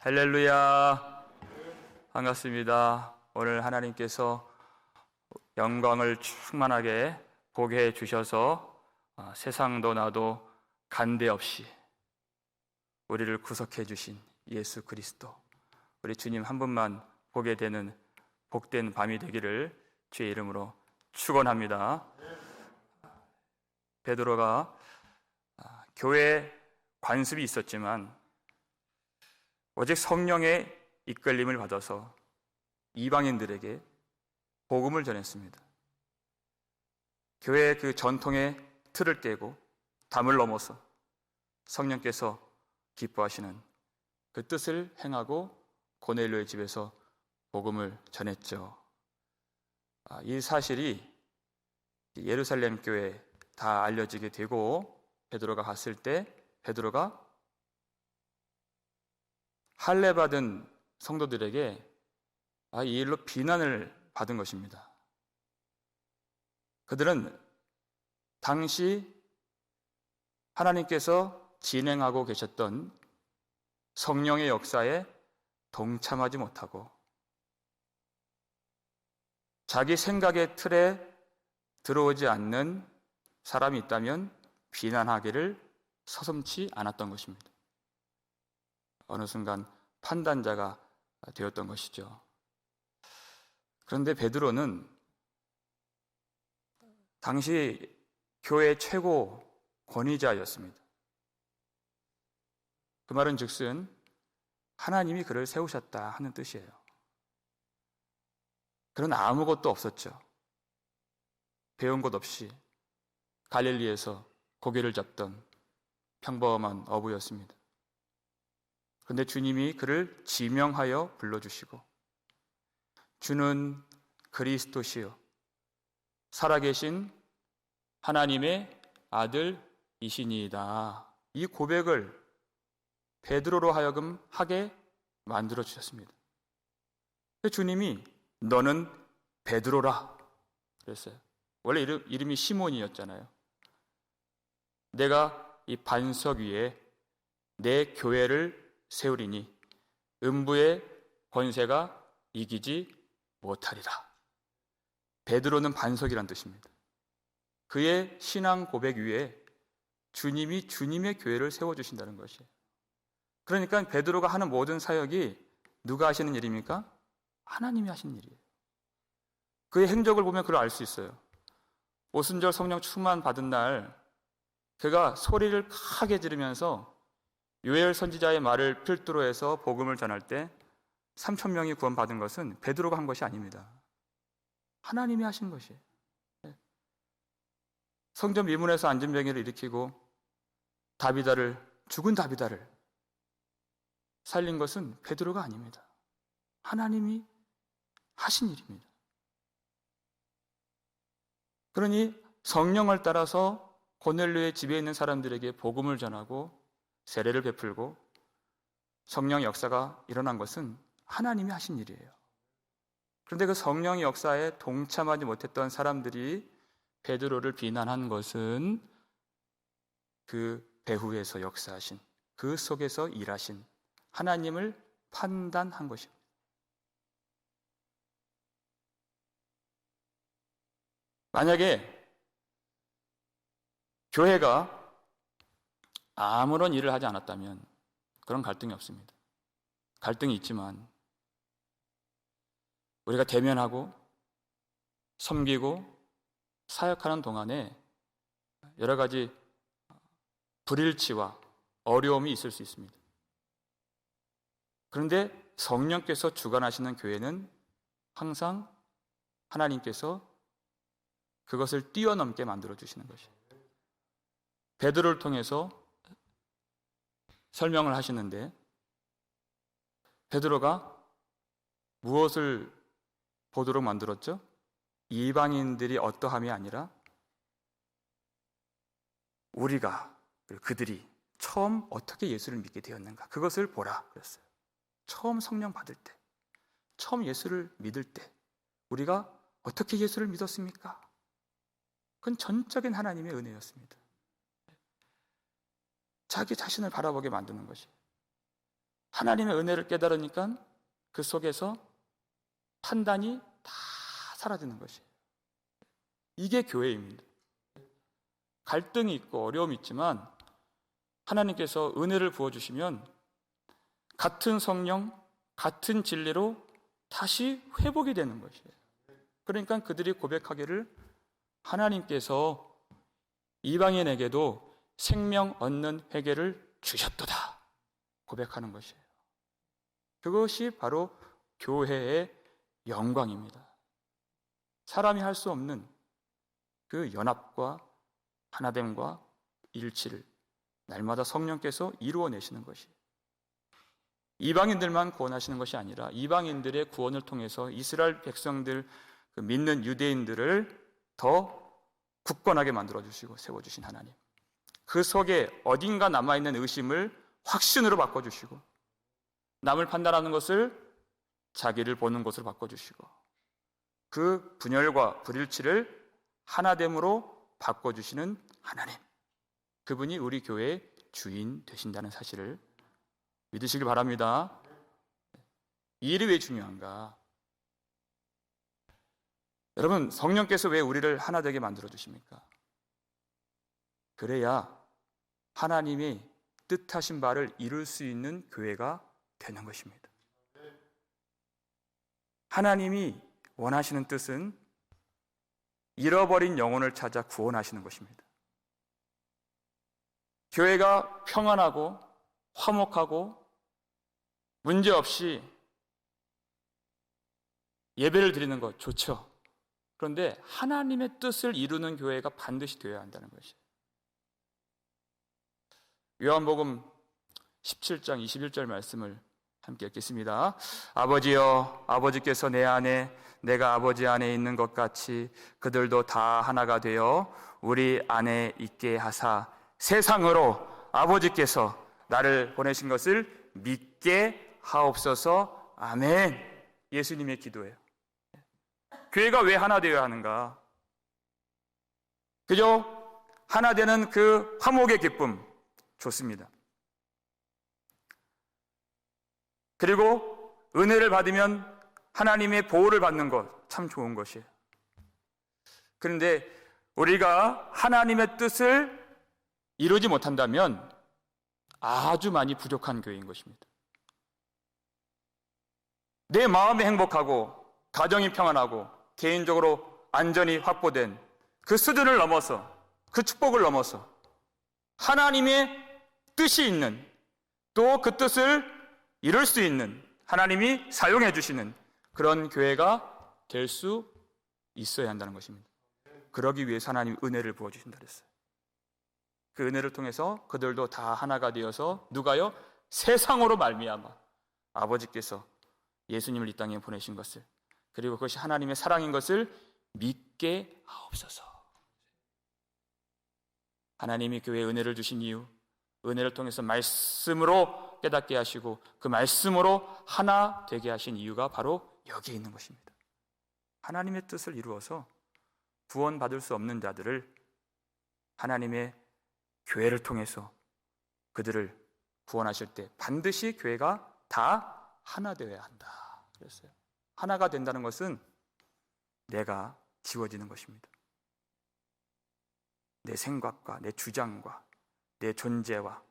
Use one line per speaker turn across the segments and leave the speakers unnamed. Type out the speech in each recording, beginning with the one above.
할렐루야. 반갑습니다. 오늘 하나님께서 영광을 충만하게 보게 해 주셔서 세상도 나도 간대 없이 우리를 구속해 주신 예수 그리스도, 우리 주님 한 분만 보게 되는 복된 밤이 되기를 주의 이름으로 축원합니다. 베드로가 교회 관습이 있었지만 오직 성령의 이끌림을 받아서 이방인들에게 복음을 전했습니다. 교회의 그 전통의 틀을 깨고 담을 넘어서 성령께서 기뻐하시는 그 뜻을 행하고 고넬료의 집에서 복음을 전했죠. 이 사실이 예루살렘 교회에 다 알려지게 되고 베드로가 갔을 때 베드로가 할례받은 성도들에게 이 일로 비난을 받은 것입니다. 그들은 당시 하나님께서 진행하고 계셨던 성령의 역사에 동참하지 못하고 자기 생각의 틀에 들어오지 않는 사람이 있다면 비난하기를 서슴지 않았던 것입니다. 어느 순간 판단자가 되었던 것이죠. 그런데 베드로는 당시 교회 최고 권위자였습니다. 그 말은 즉슨 하나님이 그를 세우셨다 하는 뜻이에요. 그는 아무것도 없었죠. 배운 것 없이 갈릴리에서 고기를 잡던 평범한 어부였습니다. 그런데 주님이 그를 지명하여 불러주시고 주는 그리스도시요 살아계신 하나님의 아들이시니이다. 이 고백을 베드로로 하여금 하게 만들어 주셨습니다. 주님이 너는 베드로라 그랬어요. 원래 이름이 시몬이었잖아요. 내가 이 반석 위에 내 교회를 세우리니 음부의 권세가 이기지 못하리라. 베드로는 반석이란 뜻입니다. 그의 신앙 고백 위에 주님이 주님의 교회를 세워주신다는 것이에요. 그러니까 베드로가 하는 모든 사역이 누가 하시는 일입니까? 하나님이 하시는 일이에요. 그의 행적을 보면 그걸 알 수 있어요. 오순절 성령 충만 받은 날 그가 소리를 크게 지르면서 요엘 선지자의 말을 필두로 해서 복음을 전할 때 3,000명이 구원받은 것은 베드로가 한 것이 아닙니다. 하나님이 하신 것이에요. 성전 미문에서 안진뱅이를 일으키고 죽은 다비다를 살린 것은 베드로가 아닙니다. 하나님이 하신 일입니다. 그러니 성령을 따라서 고넬료의 집에 있는 사람들에게 복음을 전하고 세례를 베풀고 성령의 역사가 일어난 것은 하나님이 하신 일이에요. 그런데 그 성령의 역사에 동참하지 못했던 사람들이 베드로를 비난한 것은 그 배후에서 역사하신, 그 속에서 일하신 하나님을 판단한 것입니다. 만약에 교회가 아무런 일을 하지 않았다면 그런 갈등이 없습니다. 갈등이 있지만 우리가 대면하고 섬기고 사역하는 동안에 여러 가지 불일치와 어려움이 있을 수 있습니다. 그런데 성령께서 주관하시는 교회는 항상 하나님께서 그것을 뛰어넘게 만들어주시는 것이에요. 베드로를 통해서 설명을 하시는데 베드로가 무엇을 보도록 만들었죠? 이방인들이 어떠함이 아니라 우리가 그들이 처음 어떻게 예수를 믿게 되었는가 그것을 보라 그랬어요. 처음 성령 받을 때, 처음 예수를 믿을 때 우리가 어떻게 예수를 믿었습니까? 그건 전적인 하나님의 은혜였습니다. 자기 자신을 바라보게 만드는 것이. 하나님의 은혜를 깨달으니까 그 속에서 판단이 다 사라지는 것이에요. 이게 교회입니다. 갈등이 있고 어려움이 있지만 하나님께서 은혜를 부어주시면 같은 성령, 같은 진리로 다시 회복이 되는 것이에요. 그러니까 그들이 고백하기를 하나님께서 이방인에게도 생명 얻는 회개를 주셨도다 고백하는 것이에요. 그것이 바로 교회의 영광입니다. 사람이 할 수 없는 그 연합과 하나됨과 일치를 날마다 성령께서 이루어내시는 것이에요. 이방인들만 구원하시는 것이 아니라 이방인들의 구원을 통해서 이스라엘 백성들, 그 믿는 유대인들을 더 굳건하게 만들어주시고 세워주신 하나님, 그 속에 어딘가 남아있는 의심을 확신으로 바꿔주시고 남을 판단하는 것을 자기를 보는 것으로 바꿔주시고 그 분열과 불일치를 하나됨으로 바꿔주시는 하나님, 그분이 우리 교회의 주인 되신다는 사실을 믿으시길 바랍니다. 이 일이 왜 중요한가? 여러분, 성령께서 왜 우리를 하나 되게 만들어 주십니까? 그래야 하나님이 뜻하신 바를 이룰 수 있는 교회가 되는 것입니다. 하나님이 원하시는 뜻은 잃어버린 영혼을 찾아 구원하시는 것입니다. 교회가 평안하고 화목하고 문제없이 예배를 드리는 것 좋죠. 그런데 하나님의 뜻을 이루는 교회가 반드시 되어야 한다는 것이에요. 요한복음 17장 21절 말씀을 함께 읽겠습니다. 아버지여, 아버지께서 내 안에 내가 아버지 안에 있는 것 같이 그들도 다 하나가 되어 우리 안에 있게 하사 세상으로 아버지께서 나를 보내신 것을 믿게 하옵소서. 아멘. 예수님의 기도예요. 교회가 왜 하나 되어야 하는가? 그죠? 하나 되는 그 화목의 기쁨 좋습니다. 그리고 은혜를 받으면 하나님의 보호를 받는 것 참 좋은 것이에요. 그런데 우리가 하나님의 뜻을 이루지 못한다면 아주 많이 부족한 교회인 것입니다. 내 마음이 행복하고 가정이 평안하고 개인적으로 안전이 확보된 그 수준을 넘어서, 그 축복을 넘어서 하나님의 뜻이 있는, 또 그 뜻을 이룰 수 있는, 하나님이 사용해 주시는 그런 교회가 될 수 있어야 한다는 것입니다. 그러기 위해서 하나님이 은혜를 부어주신다 그랬어요. 그 은혜를 통해서 그들도 다 하나가 되어서 누가요? 세상으로 말미암아 아버지께서 예수님을 이 땅에 보내신 것을, 그리고 그것이 하나님의 사랑인 것을 믿게 하옵소서. 하나님이 교회에 은혜를 주신 이유, 은혜를 통해서 말씀으로 깨닫게 하시고 그 말씀으로 하나 되게 하신 이유가 바로 여기에 있는 것입니다. 하나님의 뜻을 이루어서 구원받을 수 없는 자들을 하나님의 교회를 통해서 그들을 구원하실 때 반드시 교회가 다 하나 되어야 한다 그랬어요. 하나가 된다는 것은 내가 지워지는 것입니다. 내 생각과 내 주장과 내 존재와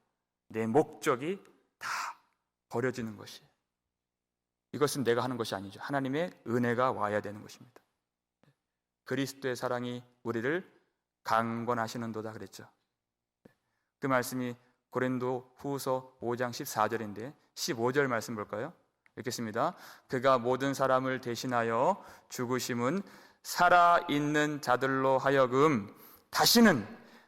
내 목적이 다 버려지는 것이에요. 이것은 내가 하는 것이 아니죠. 하나님의 은혜가 와야 되는 것입니다. 그리스도의 사랑이 우리를 강권하시는도다 그랬죠. 그 말씀이 고린도 후서 5장 14절인데 15절 말씀 볼까요? 읽겠습니다. 그가 모든 사람을 대신하여 죽으심은 살아있는 자들로 하여금 다시는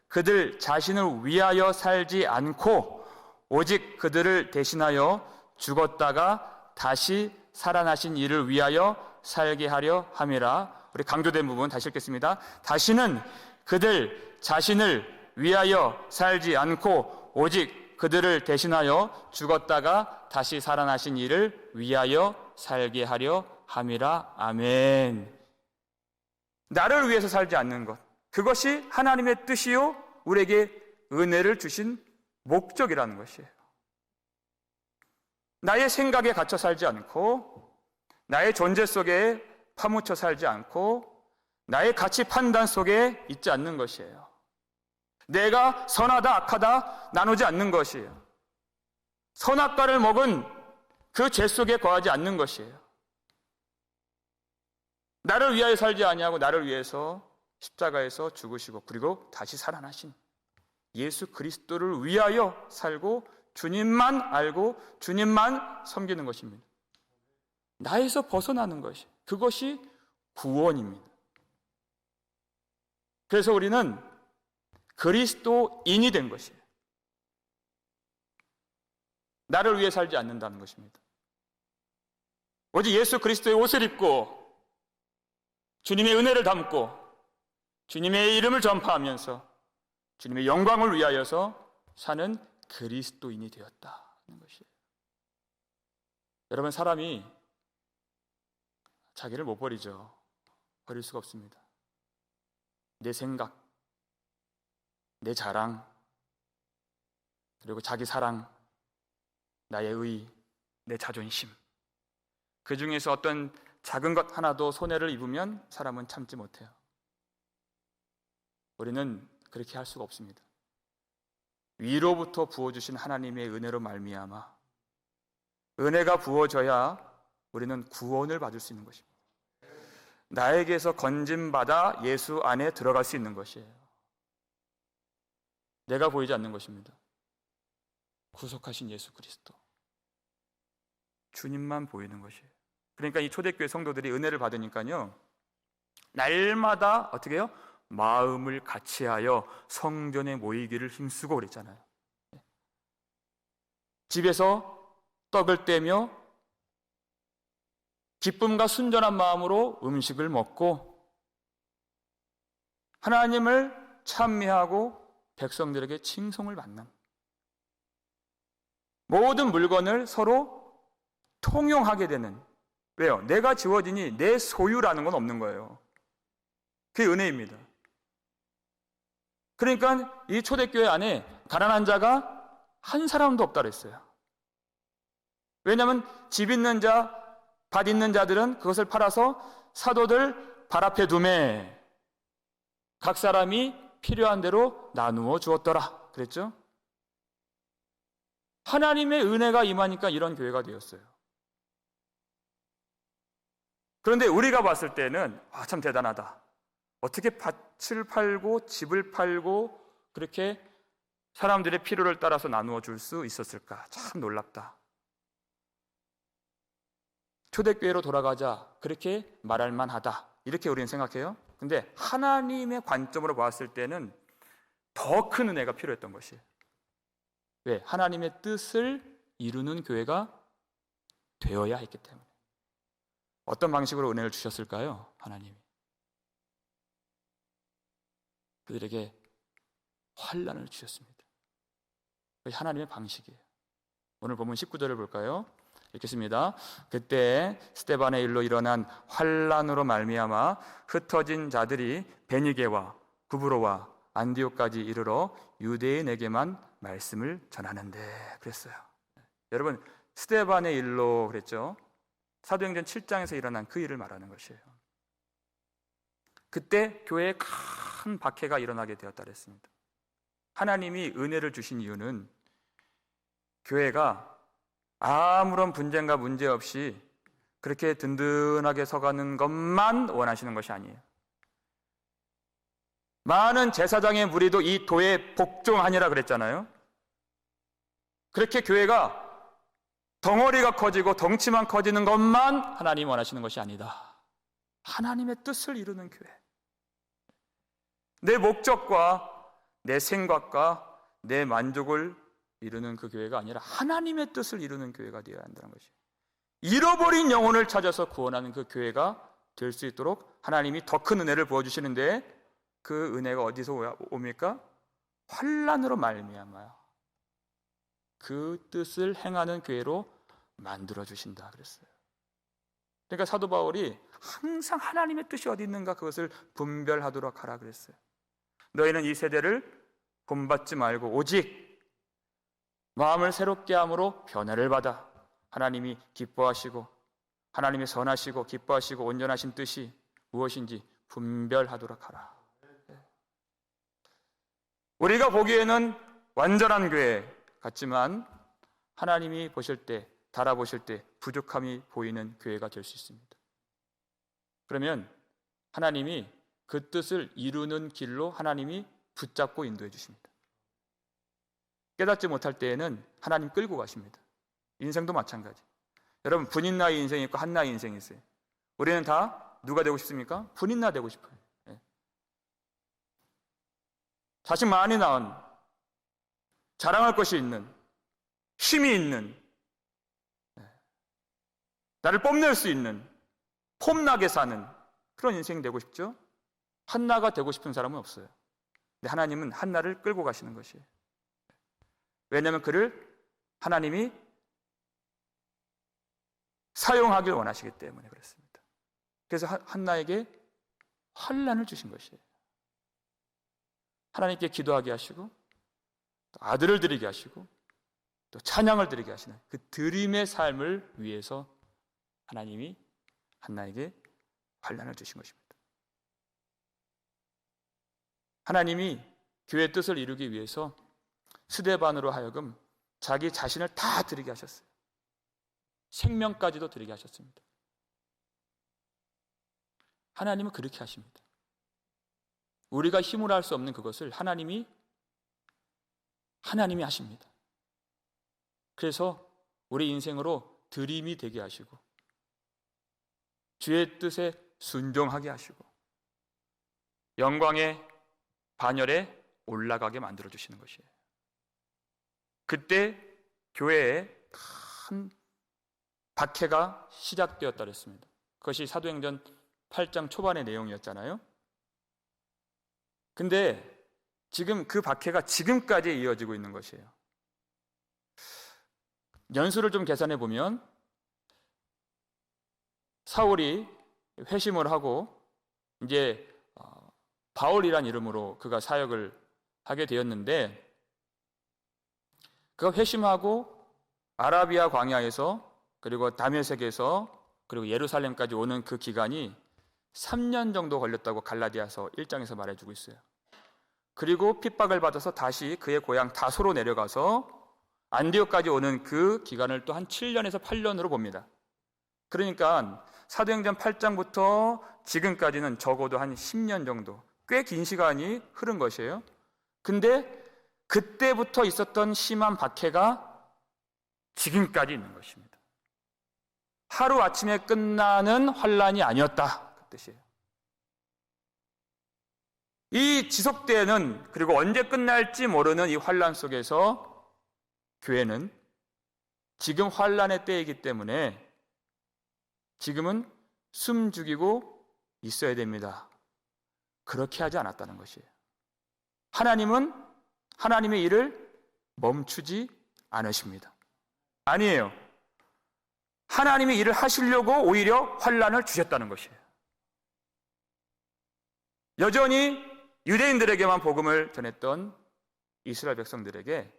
그들 자신을 위하여 살지 않고 오직 그들을 대신하여 죽었다가 다시 살아나신 이를 위하여 살게 하려 함이라. 우리 강조된 부분 다시 읽겠습니다. 다시는 그들 자신을 위하여 살지 않고 오직 그들을 대신하여 죽었다가 다시 살아나신 이를 위하여 살게 하려 함이라. 아멘. 나를 위해서 살지 않는 것, 그것이 하나님의 뜻이요 우리에게 은혜를 주신 목적이라는 것이에요. 나의 생각에 갇혀 살지 않고 나의 존재 속에 파묻혀 살지 않고 나의 가치 판단 속에 있지 않는 것이에요. 내가 선하다 악하다 나누지 않는 것이에요. 선악과를 먹은 그 죄 속에 거하지 않는 것이에요. 나를 위하여 살지 아니하고 나를 위해서 십자가에서 죽으시고 그리고 다시 살아나신 예수 그리스도를 위하여 살고 주님만 알고 주님만 섬기는 것입니다. 나에서 벗어나는 것이, 그것이 구원입니다. 그래서 우리는 그리스도인이 된 것이에요. 나를 위해 살지 않는다는 것입니다. 오직 예수 그리스도의 옷을 입고 주님의 은혜를 담고 주님의 이름을 전파하면서 주님의 영광을 위하여서 사는 그리스도인이 되었다는 것이에요. 여러분, 사람이 자기를 못 버리죠. 버릴 수가 없습니다. 내 생각, 내 자랑, 그리고 자기 사랑, 나의 의, 내 자존심, 그 중에서 어떤 작은 것 하나도 손해를 입으면 사람은 참지 못해요. 우리는 그렇게 할 수가 없습니다. 위로부터 부어주신 하나님의 은혜로 말미암아 은혜가 부어져야 우리는 구원을 받을 수 있는 것입니다. 나에게서 건짐받아 예수 안에 들어갈 수 있는 것이에요. 내가 보이지 않는 것입니다. 구속하신 예수 그리스도, 주님만 보이는 것이에요. 그러니까 이 초대교회 성도들이 은혜를 받으니까요, 날마다 어떻게 해요? 마음을 같이하여 성전에 모이기를 힘쓰고 그랬잖아요. 집에서 떡을 떼며 기쁨과 순전한 마음으로 음식을 먹고 하나님을 찬미하고 백성들에게 칭송을 받는, 모든 물건을 서로 통용하게 되는, 왜요? 내가 지워지니 내 소유라는 건 없는 거예요. 그게 은혜입니다. 그러니까 이 초대교회 안에 가난한 자가 한 사람도 없다 그랬어요. 왜냐하면 집 있는 자, 밭 있는 자들은 그것을 팔아서 사도들 발 앞에 두매 각 사람이 필요한 대로 나누어 주었더라 그랬죠? 하나님의 은혜가 임하니까 이런 교회가 되었어요. 그런데 우리가 봤을 때는 참 대단하다. 어떻게 밭을 팔고 집을 팔고 그렇게 사람들의 필요를 따라서 나누어 줄 수 있었을까? 참 놀랍다. 초대교회로 돌아가자, 그렇게 말할 만하다, 이렇게 우리는 생각해요. 근데 하나님의 관점으로 봤을 때는 더 큰 은혜가 필요했던 것이에요. 왜? 하나님의 뜻을 이루는 교회가 되어야 했기 때문에. 어떤 방식으로 은혜를 주셨을까요? 하나님이 그들에게 환난을 주셨습니다. 그게 하나님의 방식이에요. 오늘 본문 19절을 볼까요? 읽겠습니다. 그때 스데반의 일로 일어난 환난으로 말미암아 흩어진 자들이 베니게와 구브로와 안디옥까지 이르러 유대인에게만 말씀을 전하는데 그랬어요. 여러분, 스데반의 일로 그랬죠. 사도행전 7장에서 일어난 그 일을 말하는 것이에요. 그때 교회에 큰 박해가 일어나게 되었다 그랬습니다. 하나님이 은혜를 주신 이유는 교회가 아무런 분쟁과 문제 없이 그렇게 든든하게 서가는 것만 원하시는 것이 아니에요. 많은 제사장의 무리도 이 도에 복종하니라 그랬잖아요. 그렇게 교회가 덩어리가 커지고 덩치만 커지는 것만 하나님이 원하시는 것이 아니다. 하나님의 뜻을 이루는 교회. 내 목적과 내 생각과 내 만족을 이루는 그 교회가 아니라 하나님의 뜻을 이루는 교회가 되어야 한다는 것이에요. 잃어버린 영혼을 찾아서 구원하는 그 교회가 될 수 있도록 하나님이 더 큰 은혜를 부어주시는데, 그 은혜가 어디서 옵니까? 환난으로 말미암아요. 그 뜻을 행하는 교회로 만들어주신다 그랬어요. 그러니까 사도 바울이 항상 하나님의 뜻이 어디 있는가 그것을 분별하도록 하라 그랬어요. 너희는 이 세대를 본받지 말고 오직 마음을 새롭게 함으로 변화를 받아 하나님이 기뻐하시고 하나님이 선하시고 기뻐하시고 온전하신 뜻이 무엇인지 분별하도록 하라. 우리가 보기에는 완전한 교회 같지만 하나님이 보실 때, 달아보실 때 부족함이 보이는 교회가 될 수 있습니다. 그러면 하나님이 그 뜻을 이루는 길로 하나님이 붙잡고 인도해 주십니다. 깨닫지 못할 때에는 하나님 끌고 가십니다. 인생도 마찬가지. 여러분, 분인나의 인생이 있고 한나의 인생이 있어요. 우리는 다 누가 되고 싶습니까? 분인나 되고 싶어요. 자식 많이 낳은, 자랑할 것이 있는, 힘이 있는, 나를 뽐낼 수 있는, 폼나게 사는 그런 인생이 되고 싶죠? 한나가 되고 싶은 사람은 없어요. 근데 하나님은 한나를 끌고 가시는 것이에요. 왜냐하면 그를 하나님이 사용하길 원하시기 때문에 그렇습니다. 그래서 한나에게 환난을 주신 것이에요. 하나님께 기도하게 하시고 또 아들을 드리게 하시고 또 찬양을 드리게 하시는 그 드림의 삶을 위해서 하나님이 한나에게 환난을 주신 것입니다. 하나님이 교회의 뜻을 이루기 위해서 스데반으로 하여금 자기 자신을 다 드리게 하셨어요. 생명까지도 드리게 하셨습니다. 하나님은 그렇게 하십니다. 우리가 힘으로 할 수 없는 그것을 하나님이 하십니다. 그래서 우리 인생으로 드림이 되게 하시고 주의 뜻에 순종하게 하시고 영광의 반열에 올라가게 만들어 주시는 것이에요. 그때 교회에 큰 박해가 시작되었다 그랬습니다. 그것이 사도행전 8장 초반의 내용이었잖아요. 근데 지금 그 박해가 지금까지 이어지고 있는 것이에요. 연수를 좀 계산해 보면 사울이 회심을 하고 이제 바울이란 이름으로 그가 사역을 하게 되었는데 그가 회심하고 아라비아 광야에서 그리고 다메섹에서 그리고 예루살렘까지 오는 그 기간이 3년 정도 걸렸다고 갈라디아서 1장에서 말해주고 있어요. 그리고 핍박을 받아서 다시 그의 고향 다소로 내려가서 안디옥까지 오는 그 기간을 또 한 7년에서 8년으로 봅니다. 그러니까 사도행전 8장부터 지금까지는 적어도 한 10년 정도, 꽤 긴 시간이 흐른 것이에요. 근데 그때부터 있었던 심한 박해가 지금까지 있는 것입니다. 하루아침에 끝나는 환란이 아니었다, 그 뜻이에요. 이 지속되는, 그리고 언제 끝날지 모르는 이 환란 속에서 교회는 지금 환란의 때이기 때문에 지금은 숨 죽이고 있어야 됩니다. 그렇게 하지 않았다는 것이에요. 하나님은 하나님의 일을 멈추지 않으십니다. 아니에요. 하나님이 일을 하시려고 오히려 환란을 주셨다는 것이에요. 여전히 유대인들에게만 복음을 전했던 이스라엘 백성들에게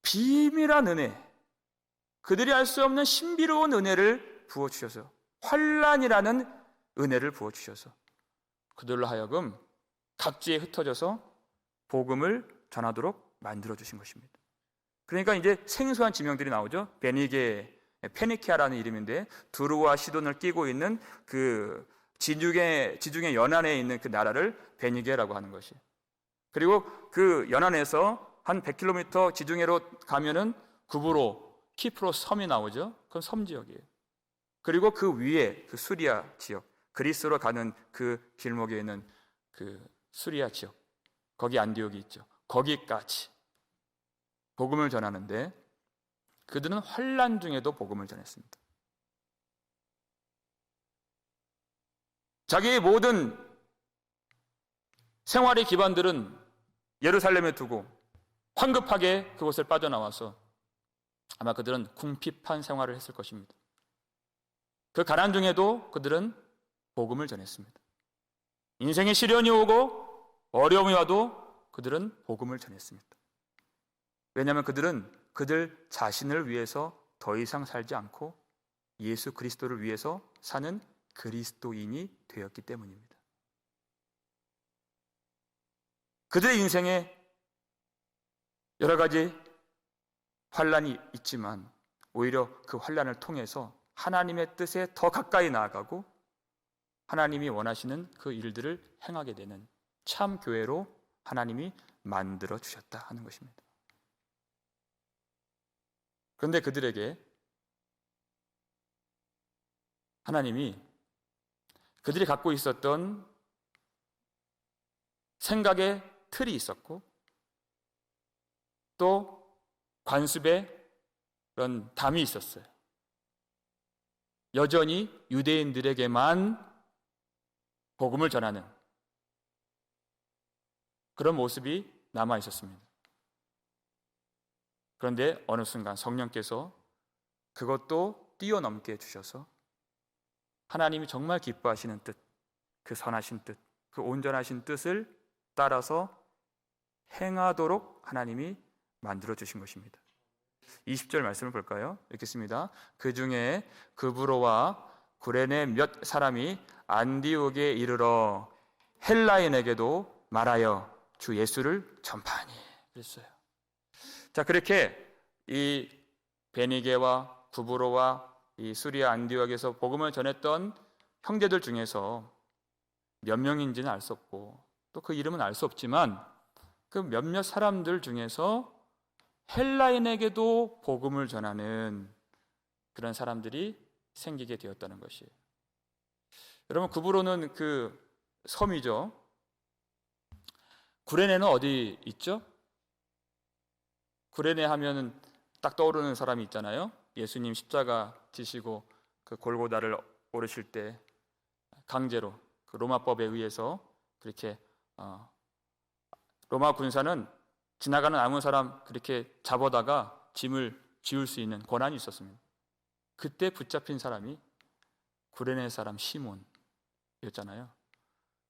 비밀한 은혜, 그들이 알 수 없는 신비로운 은혜를 부어주셔서, 환란이라는 은혜를 부어주셔서 그들로 하여금 각지에 흩어져서 복음을 전하도록 만들어주신 것입니다. 그러니까 이제 생소한 지명들이 나오죠. 베니게, 페니키아라는 이름인데 두루와 시돈을 끼고 있는 그 지중해 연안에 있는 그 나라를 베니게라고 하는 것이에요. 그리고 그 연안에서 한 100km 지중해로 가면은 구브로, 키프로스 섬이 나오죠. 그건 섬 지역이에요. 그리고 그 위에 그 수리아 지역, 그리스로 가는 그 길목에 있는 그 수리아 지역, 거기 안디옥이 있죠. 거기까지 복음을 전하는데 그들은 환란 중에도 복음을 전했습니다. 자기의 모든 생활의 기반들은 예루살렘에 두고 황급하게 그곳을 빠져나와서 아마 그들은 궁핍한 생활을 했을 것입니다. 그 가난 중에도 그들은 복음을 전했습니다. 인생의 시련이 오고 어려움이 와도 그들은 복음을 전했습니다. 왜냐하면 그들은 그들 자신을 위해서 더 이상 살지 않고 예수 그리스도를 위해서 사는 그리스도인이 되었기 때문입니다. 그들의 인생에 여러 가지 환란이 있지만 오히려 그 환란을 통해서 하나님의 뜻에 더 가까이 나아가고 하나님이 원하시는 그 일들을 행하게 되는 참 교회로 하나님이 만들어 주셨다 하는 것입니다. 그런데 그들에게 하나님이 그들이 갖고 있었던 생각의 틀이 있었고 또 관습의 그런 담이 있었어요. 여전히 유대인들에게만 복음을 전하는 그런 모습이 남아 있었습니다. 그런데 어느 순간 성령께서 그것도 뛰어넘게 해주셔서 하나님이 정말 기뻐하시는 뜻, 그 선하신 뜻, 그 온전하신 뜻을 따라서 행하도록 하나님이 만들어 주신 것입니다. 20절 말씀을 볼까요? 읽겠습니다. 그 중에 그브로와 구레네 몇 사람이 안디옥에 이르러 헬라인에게도 말하여 주 예수를 전파하니 그랬어요. 자, 그렇게 이 베니게와 구브로와 이 수리아 안디옥에서 복음을 전했던 형제들 중에서 몇 명인지는 알 수 없고 또 그 이름은 알 수 없지만 그 몇몇 사람들 중에서 헬라인에게도 복음을 전하는 그런 사람들이 생기게 되었다는 것이에요. 여러분, 구브로는 그 섬이죠. 구레네는 어디 있죠? 구레네 하면은 딱 떠오르는 사람이 있잖아요. 예수님 십자가 지시고 그 골고다를 오르실 때 강제로 그 로마법에 의해서 그렇게 로마 군사는 지나가는 아무 사람 그렇게 잡아다가 짐을 지울 수 있는 권한이 있었습니다. 그때 붙잡힌 사람이 구레네 사람 시몬이었잖아요.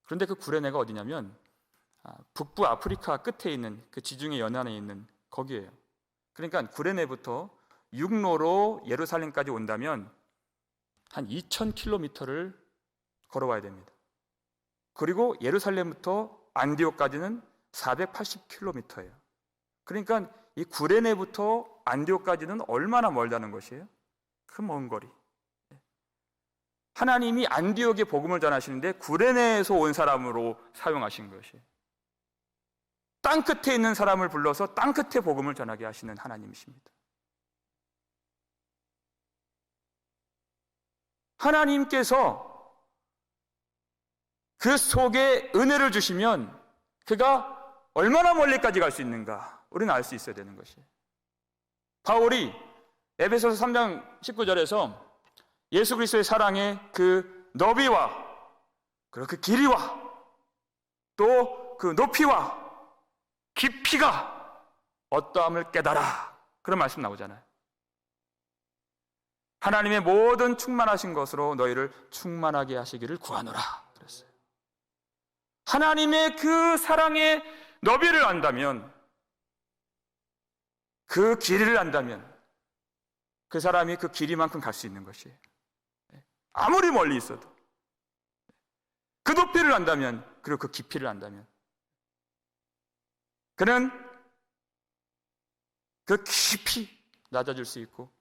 그런데 그 구레네가 어디냐면 북부 아프리카 끝에 있는 그 지중해 연안에 있는 거기에요. 그러니까 구레네부터 육로로 예루살렘까지 온다면 한 2,000km를 걸어와야 됩니다. 그리고 예루살렘부터 안디옥까지는 480km예요. 그러니까 이 구레네부터 안디옥까지는 얼마나 멀다는 것이에요? 그 먼 거리. 하나님이 안디옥에 복음을 전하시는데 구레네에서 온 사람으로 사용하신 것이에요. 땅 끝에 있는 사람을 불러서 땅 끝에 복음을 전하게 하시는 하나님이십니다. 하나님께서 그 속에 은혜를 주시면 그가 얼마나 멀리까지 갈 수 있는가 우리는 알 수 있어야 되는 것이에요. 바울이 에베소서 3장 19절에서 예수 그리스도의 사랑의 그 너비와 그리고 그 길이와 또 그 높이와 깊이가 어떠함을 깨달아 그런 말씀 나오잖아요. 하나님의 모든 충만하신 것으로 너희를 충만하게 하시기를 구하노라 그랬어요. 하나님의 그 사랑의 너비를 안다면, 그 길이를 안다면 그 사람이 그 길이만큼 갈 수 있는 것이에요. 아무리 멀리 있어도 그 높이를 안다면, 그리고 그 깊이를 안다면 그는 그 깊이 낮아질 수 있고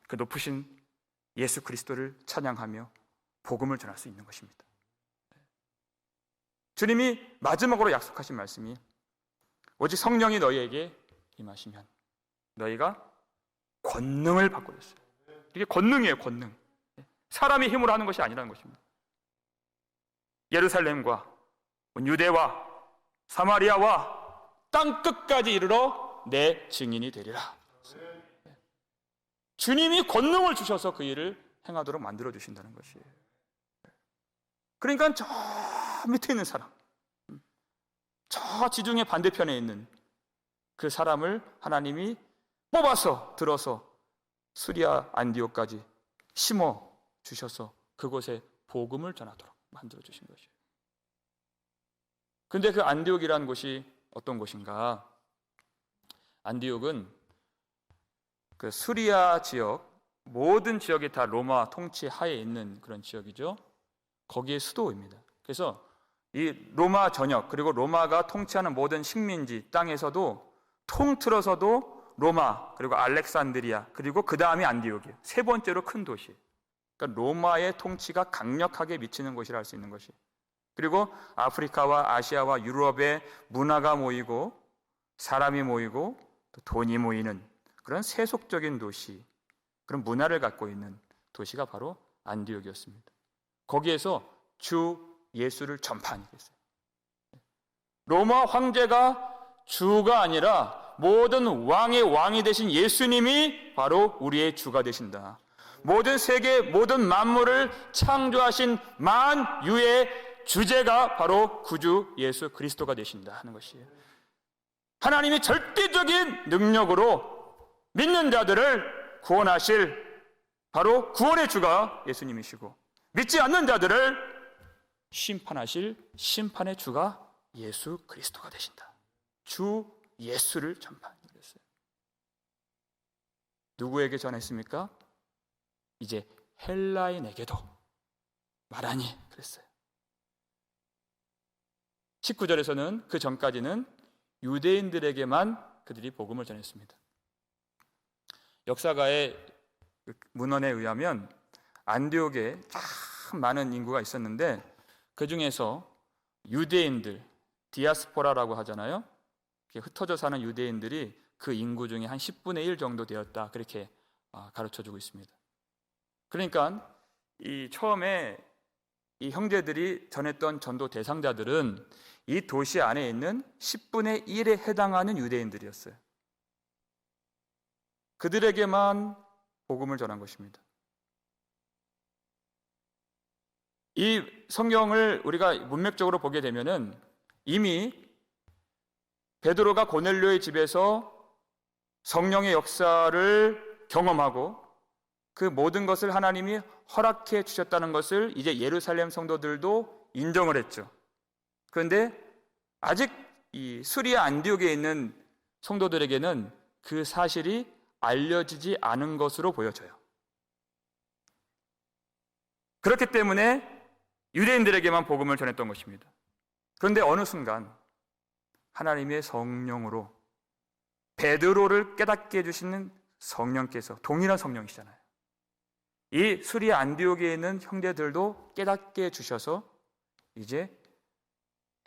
그 높으신 예수 그리스도를 찬양하며 복음을 전할 수 있는 것입니다. 주님이 마지막으로 약속하신 말씀이 오직 성령이 너희에게 임하시면 너희가 권능을 받고 있어요. 이게 권능이에요. 권능. 사람의 힘으로 하는 것이 아니라는 것입니다. 예루살렘과 유대와 사마리아와 땅 끝까지 이르러 내 증인이 되리라. 주님이 권능을 주셔서 그 일을 행하도록 만들어 주신다는 것이에요. 그러니까 저 밑에 있는 사람, 저 지중해 반대편에 있는 그 사람을 하나님이 뽑아서 들어서 수리아 안디옥까지 심어 주셔서 그곳에 복음을 전하도록 만들어 주신 것이에요. 그런데 그 안디옥이라는 곳이 어떤 곳인가? 안디옥은 그 수리아 지역, 모든 지역이 다 로마 통치 하에 있는 그런 지역이죠. 거기에 수도입니다. 그래서 이 로마 전역, 그리고 로마가 통치하는 모든 식민지 땅에서도 통틀어서도 로마, 그리고 알렉산드리아, 그리고 그 다음이 안디옥이에요. 세 번째로 큰 도시. 그러니까 로마의 통치가 강력하게 미치는 곳이라 할 수 있는 것이. 그리고 아프리카와 아시아와 유럽의 문화가 모이고 사람이 모이고 또 돈이 모이는 그런 세속적인 도시, 그런 문화를 갖고 있는 도시가 바로 안디옥이었습니다. 거기에서 주 예수를 전파했어요. 로마 황제가 주가 아니라 모든 왕의 왕이 되신 예수님이 바로 우리의 주가 되신다. 모든 세계, 모든 만물을 창조하신 만유의 주제가 바로 구주 예수 그리스도가 되신다 하는 것이에요. 하나님이 절대적인 능력으로 믿는 자들을 구원하실 바로 구원의 주가 예수님이시고, 믿지 않는 자들을 심판하실 심판의 주가 예수 그리스도가 되신다. 주 예수를 전파했어요. 누구에게 전했습니까? 이제 헬라인에게도 말하니 그랬어요. 19절에서는 그 전까지는 유대인들에게만 그들이 복음을 전했습니다. 역사가의 문헌에 의하면 안디옥에 참 많은 인구가 있었는데 그 중에서 유대인들, 디아스포라라고 하잖아요. 흩어져 사는 유대인들이 그 인구 중에 한 10분의 1 정도 되었다, 그렇게 가르쳐주고 있습니다. 그러니까 이 처음에 이 형제들이 전했던 전도 대상자들은 이 도시 안에 있는 10분의 1에 해당하는 유대인들이었어요. 그들에게만 복음을 전한 것입니다. 이 성경을 우리가 문맥적으로 보게 되면은 이미 베드로가 고넬료의 집에서 성령의 역사를 경험하고 그 모든 것을 하나님이 허락해 주셨다는 것을 이제 예루살렘 성도들도 인정을 했죠. 그런데 아직 이 수리아 안디옥에 있는 성도들에게는 그 사실이 알려지지 않은 것으로 보여져요. 그렇기 때문에 유대인들에게만 복음을 전했던 것입니다. 그런데 어느 순간 하나님의 성령으로 베드로를 깨닫게 해주시는 성령께서, 동일한 성령이시잖아요, 이 수리아 안디옥에 있는 형제들도 깨닫게 해주셔서 이제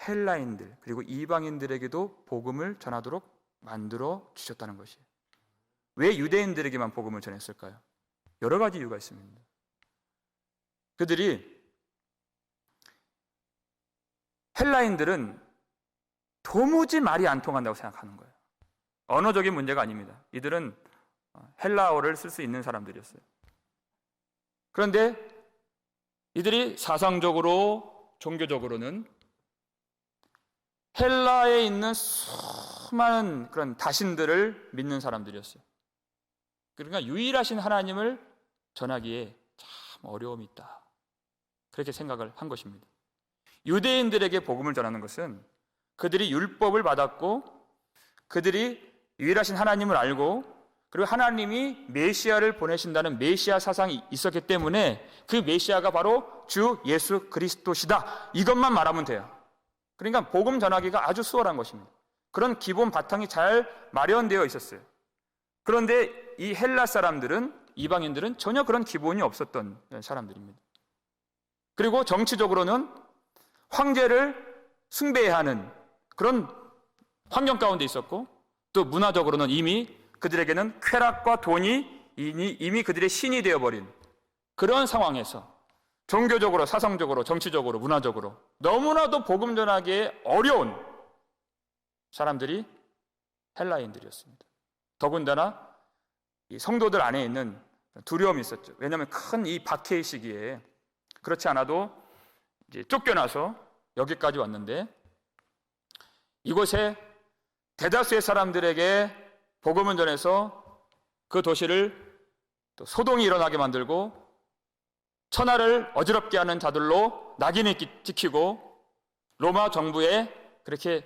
헬라인들 그리고 이방인들에게도 복음을 전하도록 만들어 주셨다는 것이에요. 왜 유대인들에게만 복음을 전했을까요? 여러 가지 이유가 있습니다. 그들이, 헬라인들은 도무지 말이 안 통한다고 생각하는 거예요. 언어적인 문제가 아닙니다. 이들은 헬라어를 쓸 수 있는 사람들이었어요. 그런데 이들이 사상적으로, 종교적으로는 헬라에 있는 수많은 그런 다신들을 믿는 사람들이었어요. 그러니까 유일하신 하나님을 전하기에 참 어려움이 있다, 그렇게 생각을 한 것입니다. 유대인들에게 복음을 전하는 것은 그들이 율법을 받았고 그들이 유일하신 하나님을 알고 그리고 하나님이 메시아를 보내신다는 메시아 사상이 있었기 때문에 그 메시아가 바로 주 예수 그리스도시다, 이것만 말하면 돼요. 그러니까 복음 전하기가 아주 수월한 것입니다. 그런 기본 바탕이 잘 마련되어 있었어요. 그런데 이 헬라 사람들은, 이방인들은 전혀 그런 기본이 없었던 사람들입니다. 그리고 정치적으로는 황제를 숭배해야 하는 그런 환경 가운데 있었고, 또 문화적으로는 이미 그들에게는 쾌락과 돈이 이미 그들의 신이 되어버린 그런 상황에서 종교적으로, 사상적으로, 정치적으로, 문화적으로 너무나도 복음 전하기에 어려운 사람들이 헬라인들이었습니다. 더군다나 이 성도들 안에 있는 두려움이 있었죠. 왜냐하면 큰 이 박해의 시기에 그렇지 않아도 이제 쫓겨나서 여기까지 왔는데, 이곳에 대다수의 사람들에게 복음을 전해서 그 도시를 또 소동이 일어나게 만들고 천하를 어지럽게 하는 자들로 낙인을 찍히고 로마 정부에 그렇게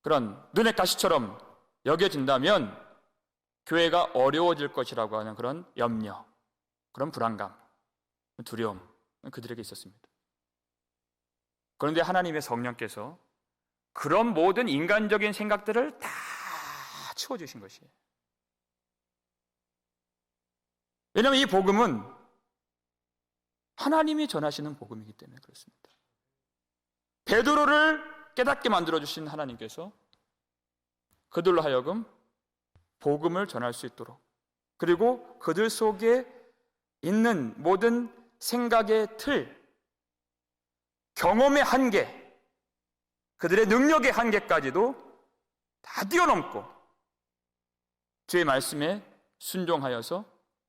그런 눈의 가시처럼 여겨진다면 교회가 어려워질 것이라고 하는 그런 염려, 그런 불안감, 두려움 그들에게 있었습니다. 그런데 하나님의 성령께서 그런 모든 인간적인 생각들을 다 치워주신 것이에요. 왜냐하면 이 복음은 하나님이 전하시는 복음이기 때문에 그렇습니다. 베드로를 깨닫게 만들어주신 하나님께서 그들로 하여금 복음을 전할 수 있도록, 그리고 그들 속에 있는 모든 생각의 틀, 경험의 한계, 그들의 능력의 한계까지도 다 뛰어넘고 주의 말씀에 순종하여서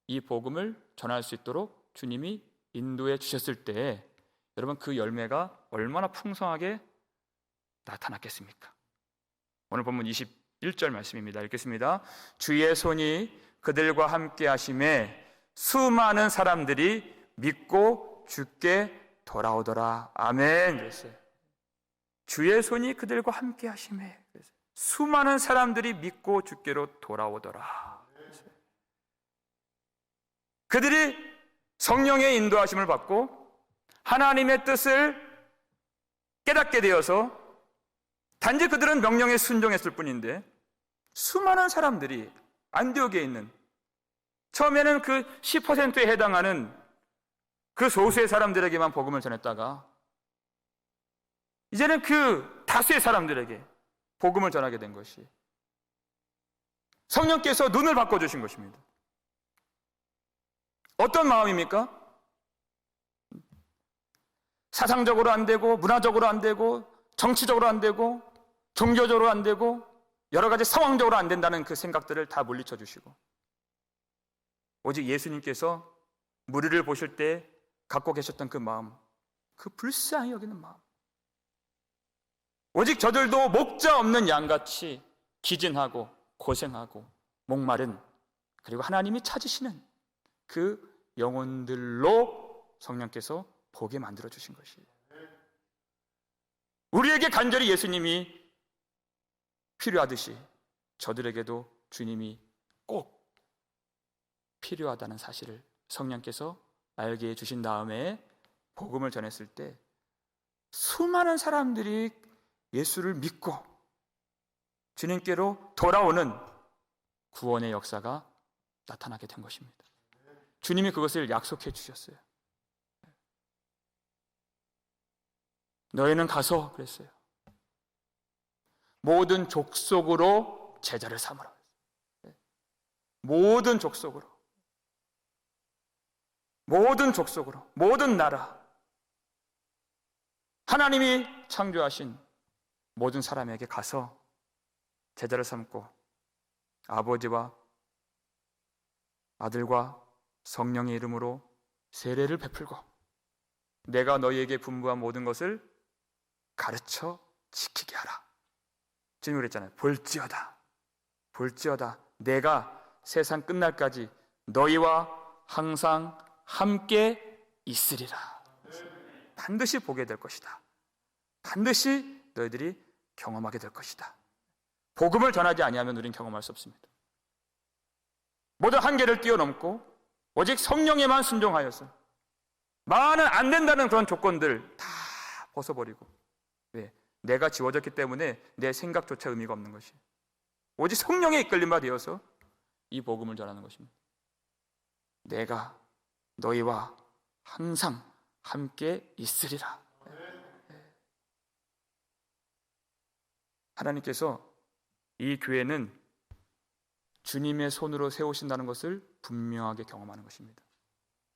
이 복음을 전할 수 있도록 주님이 인도해 주셨을 때 여러분 그 열매가 얼마나 풍성하게 나타났겠습니까? 오늘 본문 21절 말씀입니다. 읽겠습니다. 주의 손이 그들과 함께 하심에 수많은 사람들이 믿고 주께 돌아오더라. 아멘. 그랬어요. 주의 손이 그들과 함께 하심에 수많은 사람들이 믿고 주께로 돌아오더라. 그들이 성령의 인도하심을 받고 하나님의 뜻을 깨닫게 되어서 단지 그들은 명령에 순종했을 뿐인데 수많은 사람들이 안디옥에 있는 처음에는 그 10%에 해당하는 그 소수의 사람들에게만 복음을 전했다가 이제는 그 다수의 사람들에게 복음을 전하게 된 것이 성령께서 눈을 바꿔주신 것입니다. 어떤 마음입니까? 사상적으로 안 되고 문화적으로 안 되고 정치적으로 안 되고 종교적으로 안 되고 여러 가지 상황적으로 안 된다는 그 생각들을 다 물리쳐 주시고 오직 예수님께서 무리를 보실 때 갖고 계셨던 그 마음, 그 불쌍히 여기는 마음, 오직 저들도 목자 없는 양같이 기진하고 고생하고 목마른, 그리고 하나님이 찾으시는 그 영혼들로 성령께서 보게 만들어 주신 것이에요. 우리에게 간절히 예수님이 필요하듯이 저들에게도 주님이 꼭 필요하다는 사실을 성령께서 알게 해주신 다음에 복음을 전했을 때 수많은 사람들이 예수를 믿고 주님께로 돌아오는 구원의 역사가 나타나게 된 것입니다. 주님이 그것을 약속해 주셨어요. 너희는 가서 그랬어요. 모든 족속으로 제자를 삼으라. 모든 족속으로, 모든 족속으로, 모든 나라, 하나님이 창조하신 모든 사람에게 가서 제자를 삼고 아버지와 아들과 성령의 이름으로 세례를 베풀고 내가 너희에게 분부한 모든 것을 가르쳐 지키게 하라. 주님이 그랬잖아요. 볼지어다, 볼지어다 내가 세상 끝날까지 너희와 항상 함께 있으리라. 반드시 보게 될 것이다. 반드시 너희들이 경험하게 될 것이다. 복음을 전하지 아니하면 우리는 경험할 수 없습니다. 모든 한계를 뛰어넘고 오직 성령에만 순종하여서 많은 안 된다는 그런 조건들 다 벗어버리고, 왜? 내가 지워졌기 때문에 내 생각조차 의미가 없는 것이 오직 성령의 이끌림바 되어서 이 복음을 전하는 것입니다. 내가 너희와 항상 함께 있으리라. 하나님께서 이 교회는 주님의 손으로 세우신다는 것을 분명하게 경험하는 것입니다.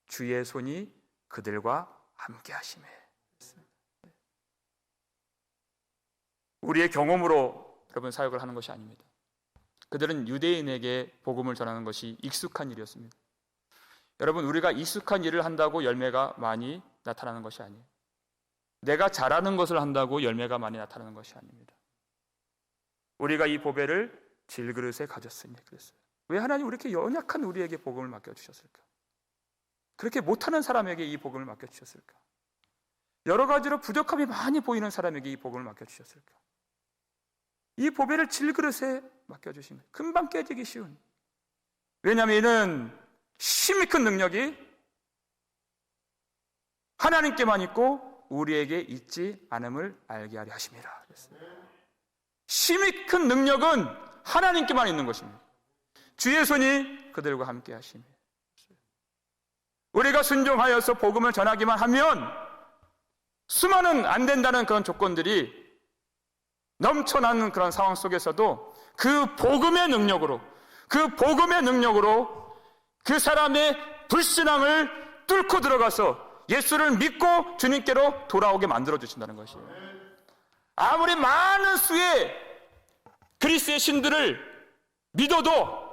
주의 손이 그들과 함께 하심에. 우리의 경험으로 여러분 사역을 하는 것이 아닙니다. 그들은 유대인에게 복음을 전하는 것이 익숙한 일이었습니다. 여러분, 우리가 익숙한 일을 한다고 열매가 많이 나타나는 것이 아니에요. 내가 잘하는 것을 한다고 열매가 많이 나타나는 것이 아닙니다. 우리가 이 보배를 질그릇에 가졌으니 그랬어요. 왜 하나님 이렇게 연약한 우리에게 복음을 맡겨주셨을까? 그렇게 못하는 사람에게 이 복음을 맡겨주셨을까? 여러 가지로 부족함이 많이 보이는 사람에게 이 복음을 맡겨주셨을까? 이 보배를 질그릇에 맡겨주신 거예요. 금방 깨지기 쉬운. 왜냐하면 이는 힘이 큰 능력이 하나님께만 있고 우리에게 있지 않음을 알게 하려 하심이라 그랬어요. 힘이 큰 능력은 하나님께만 있는 것입니다. 주의 손이 그들과 함께 하심이. 우리가 순종하여서 복음을 전하기만 하면 수많은 안 된다는 그런 조건들이 넘쳐나는 그런 상황 속에서도 그 복음의 능력으로 그 사람의 불신앙을 뚫고 들어가서 예수를 믿고 주님께로 돌아오게 만들어 주신다는 것이에요. 아무리 많은 수의 그리스의 신들을 믿어도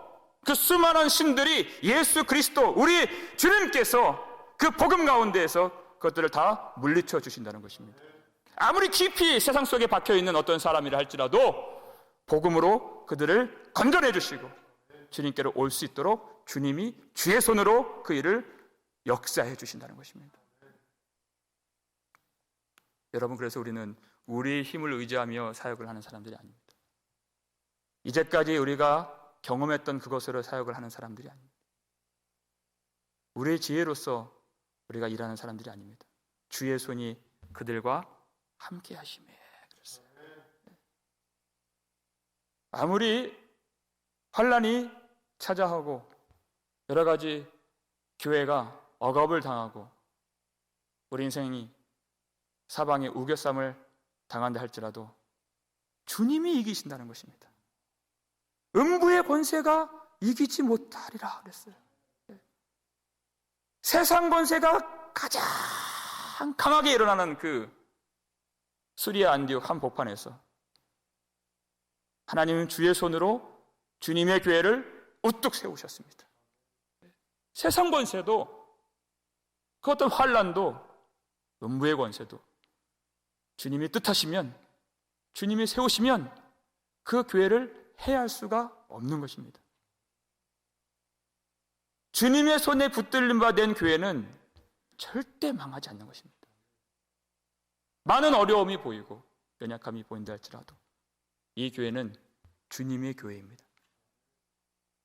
그 수많은 신들이 예수 그리스도 우리 주님께서 그 복음 가운데에서 그것들을 다 물리쳐 주신다는 것입니다. 아무리 깊이 세상 속에 박혀있는 어떤 사람이라 할지라도 복음으로 그들을 건져내 주시고 주님께로 올 수 있도록 주님이 주의 손으로 그 일을 역사해 주신다는 것입니다. 여러분, 그래서 우리는 우리의 힘을 의지하며 사역을 하는 사람들이 아닙니다. 이제까지 우리가 경험했던 그것으로 사역을 하는 사람들이 아닙니다. 우리의 지혜로서 우리가 일하는 사람들이 아닙니다. 주의 손이 그들과 함께 하심에 그랬어요. 아무리 환난이 찾아오고 여러 가지 교회가 억압을 당하고 우리 인생이 사방에 우겨쌈을 당한다 할지라도 주님이 이기신다는 것입니다. 음부의 권세가 이기지 못하리라 그랬어요. 세상 권세가 가장 강하게 일어나는 그 수리아 안디옥 한복판에서 하나님은 주의 손으로 주님의 교회를 우뚝 세우셨습니다. 세상 권세도 그 어떤 환난도 음부의 권세도 주님이 뜻하시면 주님이 세우시면 그 교회를 해할 수가 없는 것입니다. 주님의 손에 붙들림 바 된 교회는 절대 망하지 않는 것입니다. 많은 어려움이 보이고 연약함이 보인다 할지라도 이 교회는 주님의 교회입니다.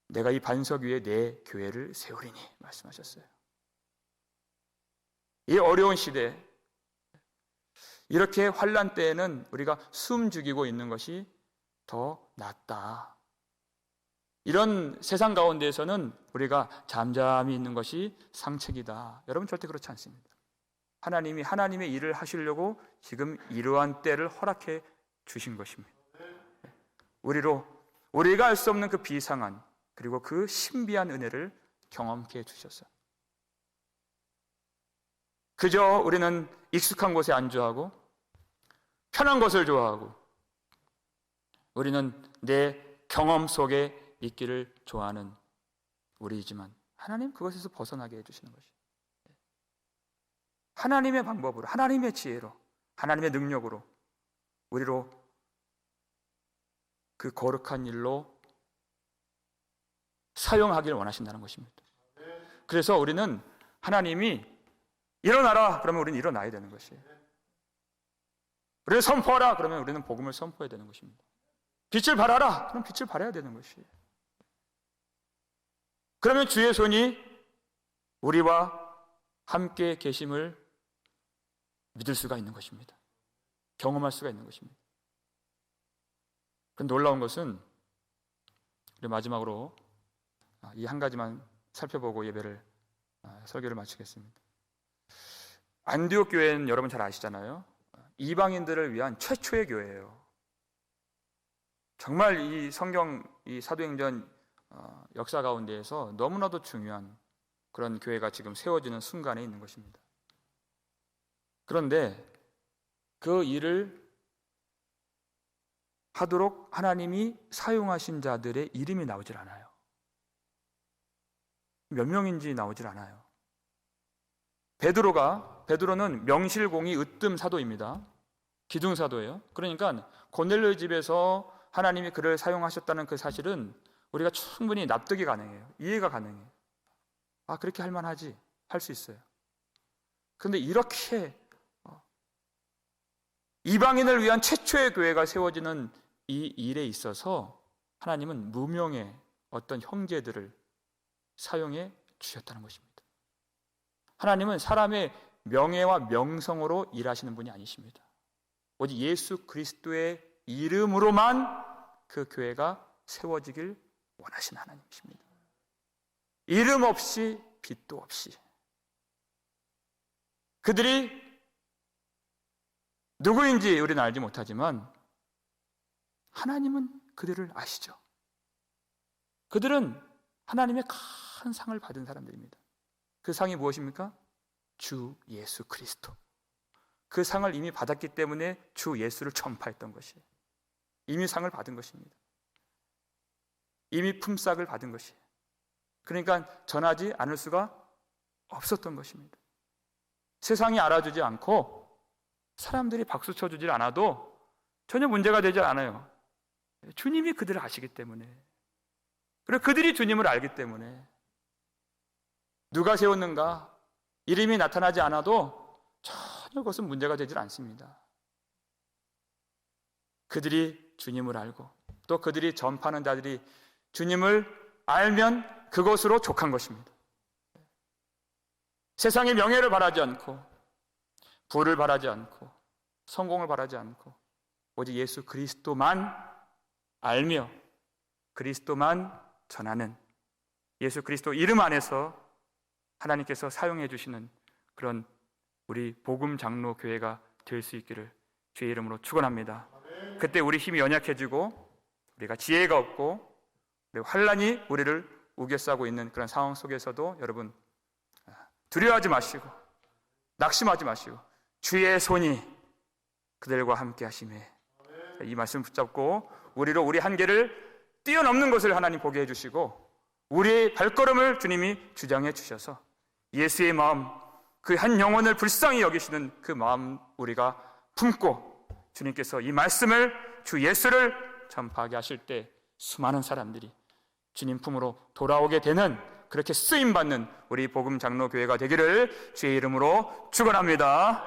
내가 이 반석 위에 내 교회를 세우리니 말씀하셨어요. 이 어려운 시대에 이렇게 환난 때에는 우리가 숨 죽이고 있는 것이 더 낫다. 이런 세상 가운데에서는 우리가 잠잠히 있는 것이 상책이다. 여러분, 절대 그렇지 않습니다. 하나님이 하나님의 일을 하시려고 지금 이러한 때를 허락해 주신 것입니다. 우리가 알 수 없는 그 비상한 그리고 그 신비한 은혜를 경험케 해주셨어요. 그저 우리는 익숙한 곳에 안주하고 편한 것을 좋아하고 우리는 내 경험 속에 있기를 좋아하는 우리이지만 하나님 그것에서 벗어나게 해주시는 것이에요. 하나님의 방법으로, 하나님의 지혜로, 하나님의 능력으로 우리로 그 거룩한 일로 사용하기를 원하신다는 것입니다. 그래서 우리는 하나님이 일어나라 그러면 우리는 일어나야 되는 것이에요. 우리는 선포하라 그러면 우리는 복음을 선포해야 되는 것입니다. 빛을 발하라 그럼 빛을 발해야 되는 것이에요. 그러면 주의 손이 우리와 함께 계심을 믿을 수가 있는 것입니다. 경험할 수가 있는 것입니다. 그런데 놀라운 것은 우리 마지막으로 이 한 가지만 살펴보고 설교를 마치겠습니다. 안디옥 교회는 여러분 잘 아시잖아요. 이방인들을 위한 최초의 교회예요. 정말 이 성경, 이 사도행전 역사 가운데에서 너무나도 중요한 그런 교회가 지금 세워지는 순간에 있는 것입니다. 그런데 그 일을 하도록 하나님이 사용하신 자들의 이름이 나오질 않아요. 몇 명인지 나오질 않아요. 베드로는 명실공히 으뜸 사도입니다. 기둥 사도예요. 그러니까 고넬료의 집에서 하나님이 그를 사용하셨다는 그 사실은 우리가 충분히 납득이 가능해요. 이해가 가능해요. 그렇게 할 만하지. 할 수 있어요. 그런데 이렇게 이방인을 위한 최초의 교회가 세워지는 이 일에 있어서 하나님은 무명의 어떤 형제들을 사용해 주셨다는 것입니다. 하나님은 사람의 명예와 명성으로 일하시는 분이 아니십니다. 오직 예수 그리스도의 이름으로만 그 교회가 세워지길 원하시는 하나님이십니다. 이름 없이 빛도 없이 그들이 누구인지 우리는 알지 못하지만 하나님은 그들을 아시죠. 그들은 하나님의 큰 상을 받은 사람들입니다. 그 상이 무엇입니까? 주 예수 그리스도. 그 상을 이미 받았기 때문에 주 예수를 전파했던 것이에요. 이미 상을 받은 것입니다. 이미 품삯을 받은 것이에요. 그러니까 전하지 않을 수가 없었던 것입니다. 세상이 알아주지 않고 사람들이 박수 쳐주질 않아도 전혀 문제가 되지 않아요. 주님이 그들을 아시기 때문에, 그리고 그들이 주님을 알기 때문에 누가 세웠는가 이름이 나타나지 않아도 전혀 그것은 문제가 되질 않습니다. 그들이 주님을 알고 또 그들이 전파하는 자들이 주님을 알면 그것으로 족한 것입니다. 세상의 명예를 바라지 않고 부를 바라지 않고 성공을 바라지 않고 오직 예수 그리스도만 알며 그리스도만 전하는, 예수 그리스도 이름 안에서 하나님께서 사용해 주시는 그런 우리 복음 장로 교회가 될 수 있기를 주의 이름으로 축원합니다. 그때 우리 힘이 연약해지고 우리가 지혜가 없고 환란이 우리를 우겨싸고 있는 그런 상황 속에서도 여러분 두려워하지 마시고 낙심하지 마시고 주의 손이 그들과 함께 하심에, 이 말씀 붙잡고 우리로 우리 한계를 뛰어넘는 것을 하나님 보게 해주시고 우리의 발걸음을 주님이 주장해 주셔서 예수의 마음, 그 한 영혼을 불쌍히 여기시는 그 마음 우리가 품고 주님께서 이 말씀을, 주 예수를 전파하게 하실 때 수많은 사람들이 주님 품으로 돌아오게 되는, 그렇게 쓰임받는 우리 복음 장로 교회가 되기를 주의 이름으로 축원합니다.